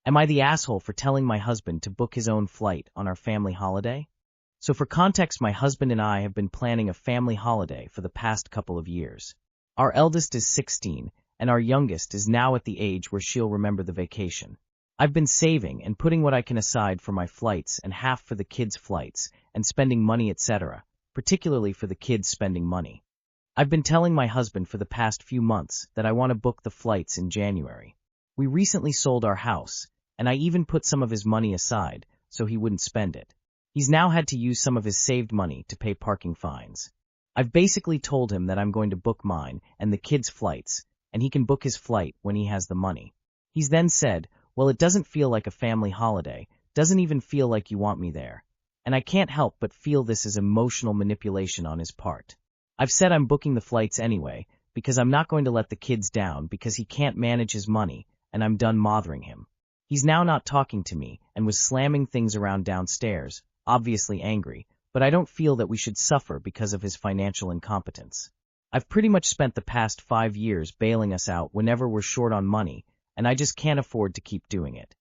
Am I the asshole for telling my husband to book his own flight on our family holiday? So for context, my husband and I have been planning a family holiday for the past couple of years. Our eldest is 16, and our youngest is now at the age where she'll remember the vacation. I've been saving and putting what I can aside for my flights and half for the kids' flights and spending money, etc., particularly for the kids spending money. I've been telling my husband for the past few months that I want to book the flights in January. We recently sold our house, and I even put some of his money aside so he wouldn't spend it. He's now had to use some of his saved money to pay parking fines. I've basically told him that I'm going to book mine and the kids' flights, and he can book his flight when he has the money. He's then said, well, it doesn't feel like a family holiday, doesn't even feel like you want me there. And I can't help but feel this is emotional manipulation on his part. I've said I'm booking the flights anyway, because I'm not going to let the kids down because he can't manage his money, and I'm done bothering him. He's now not talking to me and was slamming things around downstairs, obviously angry, but I don't feel that we should suffer because of his financial incompetence. I've pretty much spent the past 5 years bailing us out whenever we're short on money, and I just can't afford to keep doing it.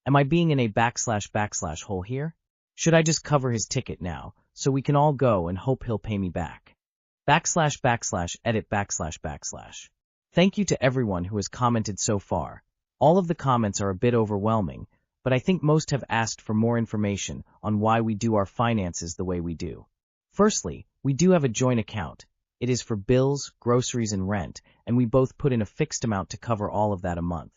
Am I being in a / hole here? Should I just cover his ticket now, so we can all go and hope he'll pay me back? / edit / Thank you to everyone who has commented so far. All of the comments are a bit overwhelming, but I think most have asked for more information on why we do our finances the way we do. Firstly, we do have a joint account. It is for bills, groceries, and rent, and we both put in a fixed amount to cover all of that a month.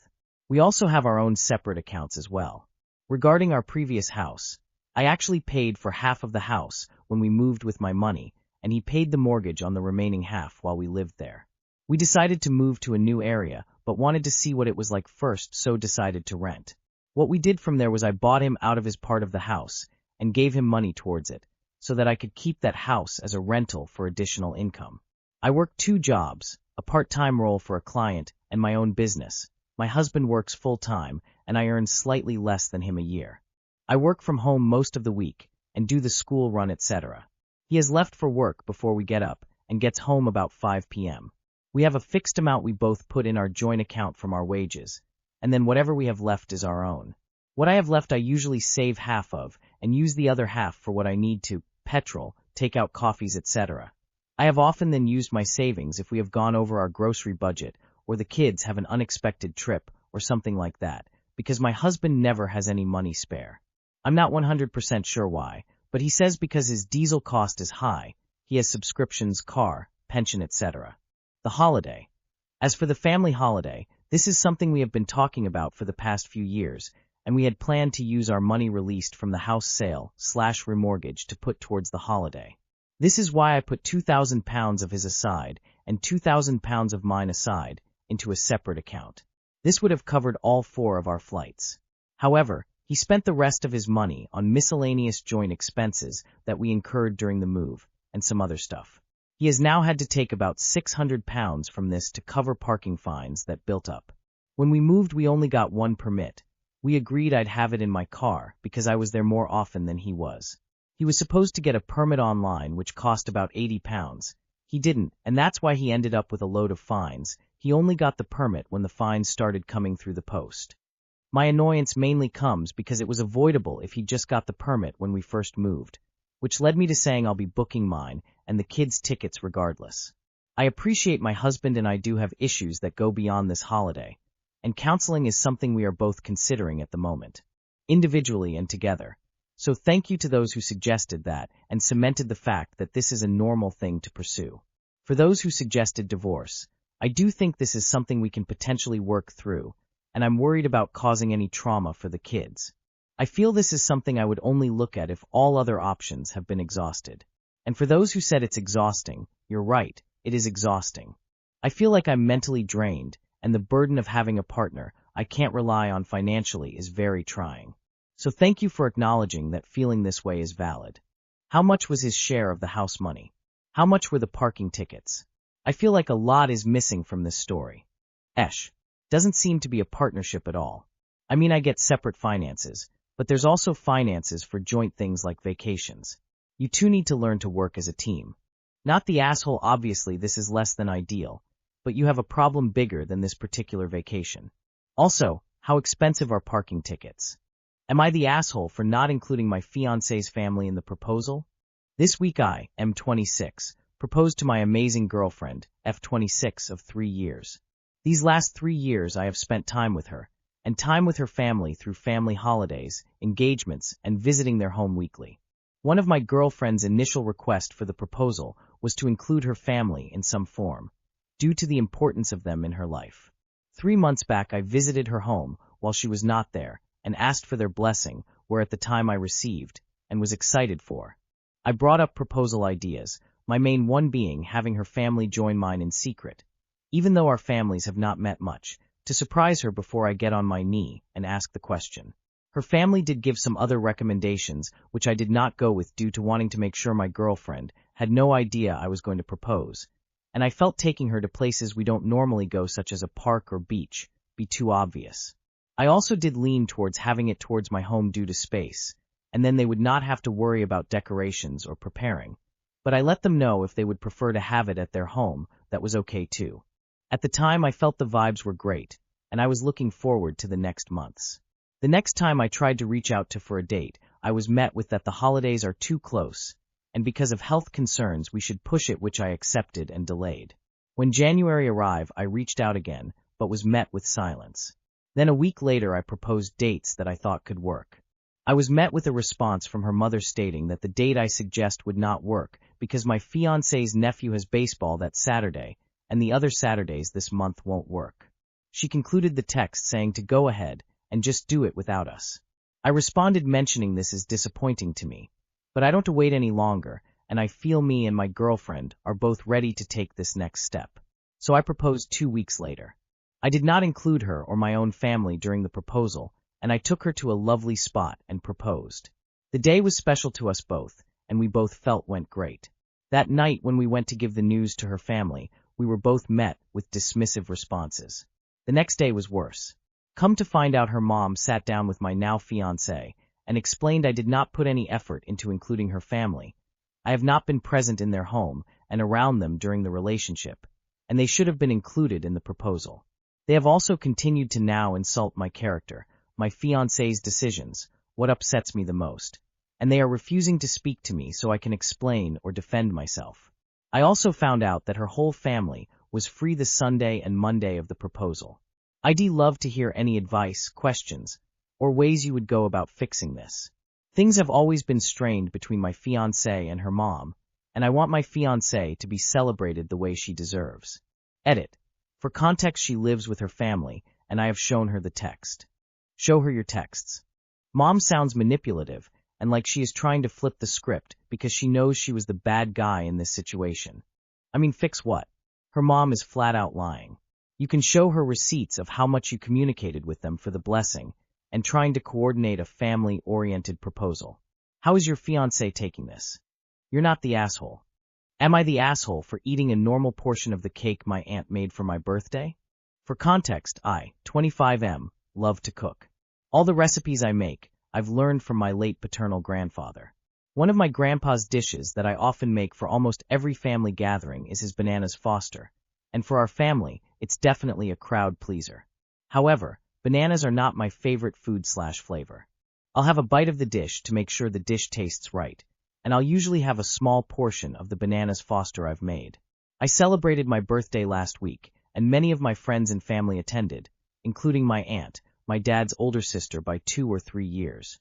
We also have our own separate accounts as well. Regarding our previous house, I actually paid for half of the house when we moved with my money, and he paid the mortgage on the remaining half while we lived there. We decided to move to a new area, but wanted to see what it was like first, so decided to rent. What we did from there was I bought him out of his part of the house and gave him money towards it, so that I could keep that house as a rental for additional income. I work 2 jobs, a part-time role for a client and my own business. My husband works full-time, and I earn slightly less than him a year. I work from home most of the week and do the school run, etc. He has left for work before we get up and gets home about 5 p.m. We have a fixed amount we both put in our joint account from our wages, and then whatever we have left is our own. What I have left I usually save half of and use the other half for what I need to, petrol, take out coffees, etc. I have often then used my savings if we have gone over our grocery budget or the kids have an unexpected trip or something like that, because my husband never has any money spare. I'm not 100% sure why, but he says because his diesel cost is high, he has subscriptions, car, pension, etc. The holiday. As for the family holiday, this is something we have been talking about for the past few years, and we had planned to use our money released from the house sale / remortgage to put towards the holiday. This is why I put £2,000 of his aside and £2,000 of mine aside into a separate account. This would have covered all 4 of our flights. However, he spent the rest of his money on miscellaneous joint expenses that we incurred during the move and some other stuff. He has now had to take about £600 from this to cover parking fines that built up. When we moved, we only got 1 permit. We agreed I'd have it in my car because I was there more often than he was. He was supposed to get a permit online, which cost about £80. He didn't, and that's why he ended up with a load of fines. He only got the permit when the fines started coming through the post. My annoyance mainly comes because it was avoidable if he just got the permit when we first moved, which led me to saying I'll be booking mine and the kids' tickets regardless. I appreciate my husband and I do have issues that go beyond this holiday, and counseling is something we are both considering at the moment, individually and together. So thank you to those who suggested that and cemented the fact that this is a normal thing to pursue. For those who suggested divorce, I do think this is something we can potentially work through, and I'm worried about causing any trauma for the kids. I feel this is something I would only look at if all other options have been exhausted. And for those who said it's exhausting, you're right, it is exhausting. I feel like I'm mentally drained, and the burden of having a partner I can't rely on financially is very trying. So thank you for acknowledging that feeling this way is valid. How much was his share of the house money? How much were the parking tickets? I feel like a lot is missing from this story. Doesn't seem to be a partnership at all. I mean, I get separate finances, but there's also finances for joint things like vacations. You two need to learn to work as a team. Not the asshole, obviously this is less than ideal, but you have a problem bigger than this particular vacation. Also, How expensive are parking tickets? Am I the asshole for not including my fiancé's family in the proposal? This week I, M26, proposed to my amazing girlfriend, F26 of 3 years. These last 3 years I have spent time with her, and time with her family through family holidays, engagements, and visiting their home weekly. One of my girlfriend's initial requests for the proposal was to include her family in some form, due to the importance of them in her life. 3 months back I visited her home while she was not there and asked for their blessing, where at the time I received, and was excited for. I brought up proposal ideas, my main one being having her family join mine in secret, even though our families have not met much, to surprise her before I get on my knee and ask the question. Her family did give some other recommendations, which I did not go with due to wanting to make sure my girlfriend had no idea I was going to propose, and I felt taking her to places we don't normally go, such as a park or beach, be too obvious. I also did lean towards having it towards my home due to space, and then they would not have to worry about decorations or preparing, but I let them know if they would prefer to have it at their home, that was okay too. At the time I felt the vibes were great, and I was looking forward to the next months. The next time I tried to reach out to for a date, I was met with that the holidays are too close, and because of health concerns we should push it, which I accepted and delayed. When January arrived I reached out again, but was met with silence. Then a week later I proposed dates that I thought could work. I was met with a response from her mother stating that the date I suggest would not work because my fiancé's nephew has baseball that Saturday, and the other Saturdays this month won't work. She concluded the text saying to go ahead and just do it without us. I responded mentioning this is disappointing to me, but I don't have to wait any longer, and I feel me and my girlfriend are both ready to take this next step. So I proposed 2 weeks later. I did not include her or my own family during the proposal, and I took her to a lovely spot and proposed. The day was special to us both, and we both felt went great. That night when we went to give the news to her family, we were both met with dismissive responses. The next day was worse. Come to find out, her mom sat down with my now fiancé and explained I did not put any effort into including her family. I have not been present in their home and around them during the relationship, and they should have been included in the proposal. They have also continued to now insult my character, my fiancé's decisions, what upsets me the most, and they are refusing to speak to me so I can explain or defend myself. I also found out that her whole family was free the Sunday and Monday of the proposal. I'd love to hear any advice, questions, or ways you would go about fixing this. Things have always been strained between my fiancé and her mom, and I want my fiancé to be celebrated the way she deserves. Edit. For context, she lives with her family, and I have shown her the text. Show her your texts. Mom sounds manipulative, and like she is trying to flip the script because she knows she was the bad guy in this situation. I mean, fix what? Her mom is flat out lying. You can show her receipts of how much you communicated with them for the blessing, and trying to coordinate a family-oriented proposal. How is your fiancé taking this? You're not the asshole. Am I the asshole for eating a normal portion of the cake my aunt made for my birthday? For context, I, 25M, love to cook. All the recipes I make, I've learned from my late paternal grandfather. One of my grandpa's dishes that I often make for almost every family gathering is his bananas Foster, and for our family, it's definitely a crowd pleaser. However, bananas are not my favorite food/flavor. I'll have a bite of the dish to make sure the dish tastes right, and I'll usually have a small portion of the bananas Foster I've made. I celebrated my birthday last week, and many of my friends and family attended, including my aunt, my dad's older sister by 2 or 3 years.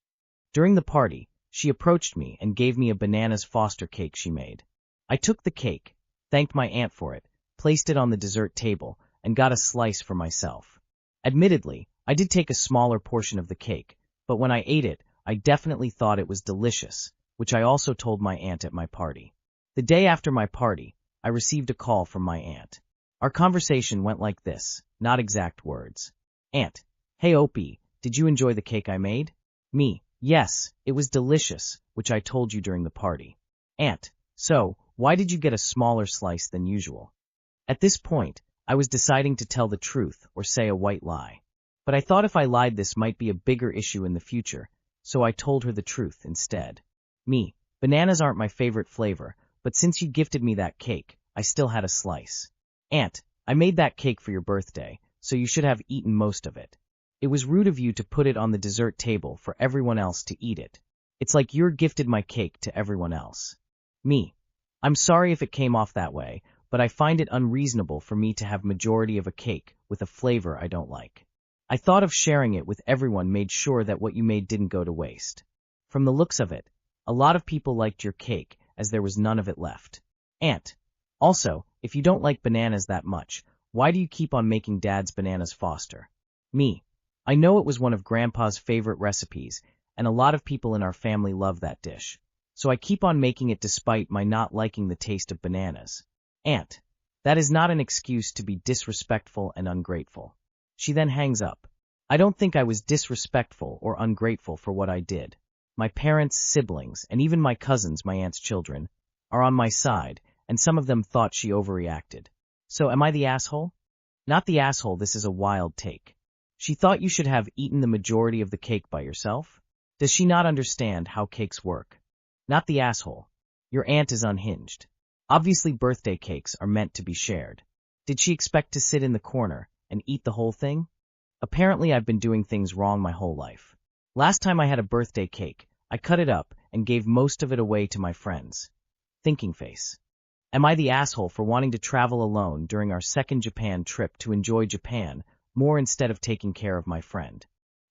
During the party, she approached me and gave me a bananas Foster cake she made. I took the cake, thanked my aunt for it, placed it on the dessert table, and got a slice for myself. Admittedly, I did take a smaller portion of the cake, but when I ate it, I definitely thought it was delicious, which I also told my aunt at my party. The day after my party, I received a call from my aunt. Our conversation went like this, not exact words. Aunt: hey Opie, did you enjoy the cake I made? Me: yes, it was delicious, which I told you during the party. Aunt: so, why did you get a smaller slice than usual? At this point, I was deciding to tell the truth or say a white lie. But I thought if I lied this might be a bigger issue in the future, so I told her the truth instead. Me: bananas aren't my favorite flavor, but since you gifted me that cake, I still had a slice. Aunt: I made that cake for your birthday, so you should have eaten most of it. It was rude of you to put it on the dessert table for everyone else to eat it. It's like you're gifted my cake to everyone else. Me. I'm sorry if it came off that way, but I find it unreasonable for me to have majority of a cake with a flavor I don't like. I thought of sharing it with everyone, made sure that what you made didn't go to waste. From the looks of it, a lot of people liked your cake, as there was none of it left. Aunt. Also, if you don't like bananas that much, why do you keep on making Dad's bananas Foster? Me. I know it was one of Grandpa's favorite recipes, and a lot of people in our family love that dish. So I keep on making it despite my not liking the taste of bananas. Aunt. That is not an excuse to be disrespectful and ungrateful. She then hangs up. I don't think I was disrespectful or ungrateful for what I did. My parents, siblings, and even my cousins, my aunt's children, are on my side, and some of them thought she overreacted. So am I the asshole? Not the asshole, this is a wild take. She thought you should have eaten the majority of the cake by yourself? Does she not understand how cakes work? Not the asshole. Your aunt is unhinged. Obviously birthday cakes are meant to be shared. Did she expect to sit in the corner and eat the whole thing? Apparently I've been doing things wrong my whole life. Last time I had a birthday cake, I cut it up and gave most of it away to my friends. Thinking face. Am I the asshole for wanting to travel alone during our second Japan trip to enjoy Japan more instead of taking care of my friend?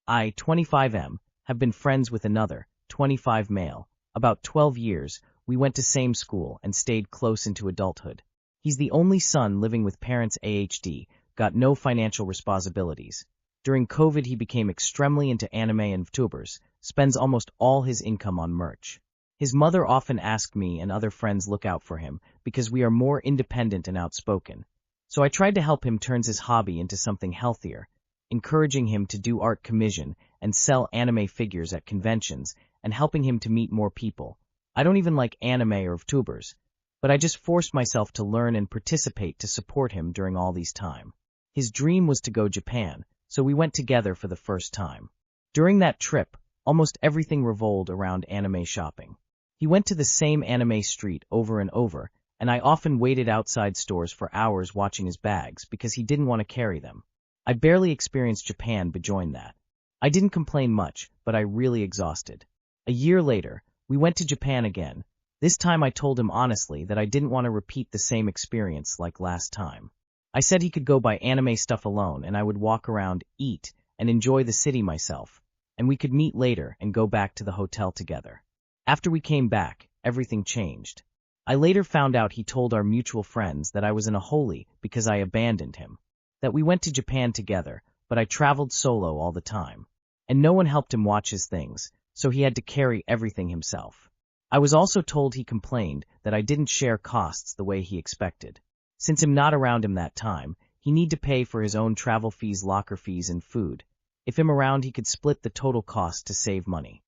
I, 25M, have been friends with another, 25 male. About 12 years, we went to same school and stayed close into adulthood. He's the only son living with parents ADHD, got no financial responsibilities. During COVID he became extremely into anime and VTubers, spends almost all his income on merch. His mother often asked me and other friends look out for him because we are more independent and outspoken. So I tried to help him turn his hobby into something healthier, encouraging him to do art commission and sell anime figures at conventions and helping him to meet more people. I don't even like anime or VTubers, but I just forced myself to learn and participate to support him during all these time. His dream was to go Japan, so we went together for the first time. During that trip, almost everything revolved around anime shopping. He went to the same anime street over and over, and I often waited outside stores for hours watching his bags because he didn't want to carry them. I barely experienced Japan beyond that. I didn't complain much, but I really exhausted. A year later, we went to Japan again. This time I told him honestly that I didn't want to repeat the same experience like last time. I said he could go buy anime stuff alone and I would walk around, eat, and enjoy the city myself, and we could meet later and go back to the hotel together. After we came back, everything changed. I later found out he told our mutual friends that I was in a hole because I abandoned him. That we went to Japan together, but I traveled solo all the time. And no one helped him watch his things, so he had to carry everything himself. I was also told he complained that I didn't share costs the way he expected. Since I'm not around him that time, he need to pay for his own travel fees, locker fees, and food. If I'm around, he could split the total cost to save money.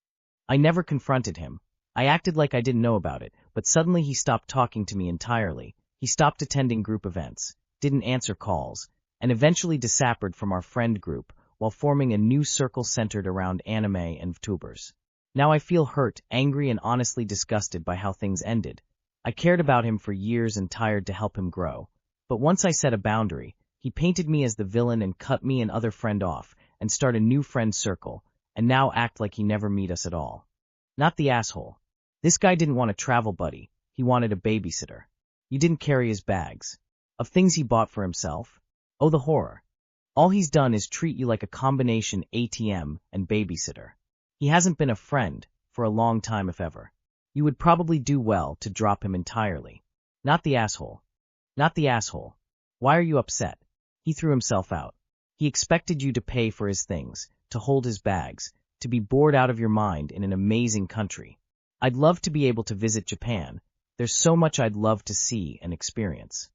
I never confronted him. I acted like I didn't know about it, but suddenly he stopped talking to me entirely. He stopped attending group events, didn't answer calls, and eventually disappeared from our friend group while forming a new circle centered around anime and VTubers. Now I feel hurt, angry, and honestly disgusted by how things ended. I cared about him for years and tired to help him grow. But once I set a boundary, he painted me as the villain and cut me and other friend off and start a new friend circle, and now act like he never meet us at all. Not the asshole. This guy didn't want a travel buddy, he wanted a babysitter. You didn't carry his bags. Of things he bought for himself? Oh, the horror. All he's done is treat you like a combination ATM and babysitter. He hasn't been a friend for a long time if ever. You would probably do well to drop him entirely. Not the asshole. Not the asshole. Why are you upset? He threw himself out. He expected you to pay for his things, to hold his bags, to be bored out of your mind in an amazing country. I'd love to be able to visit Japan. There's so much I'd love to see and experience.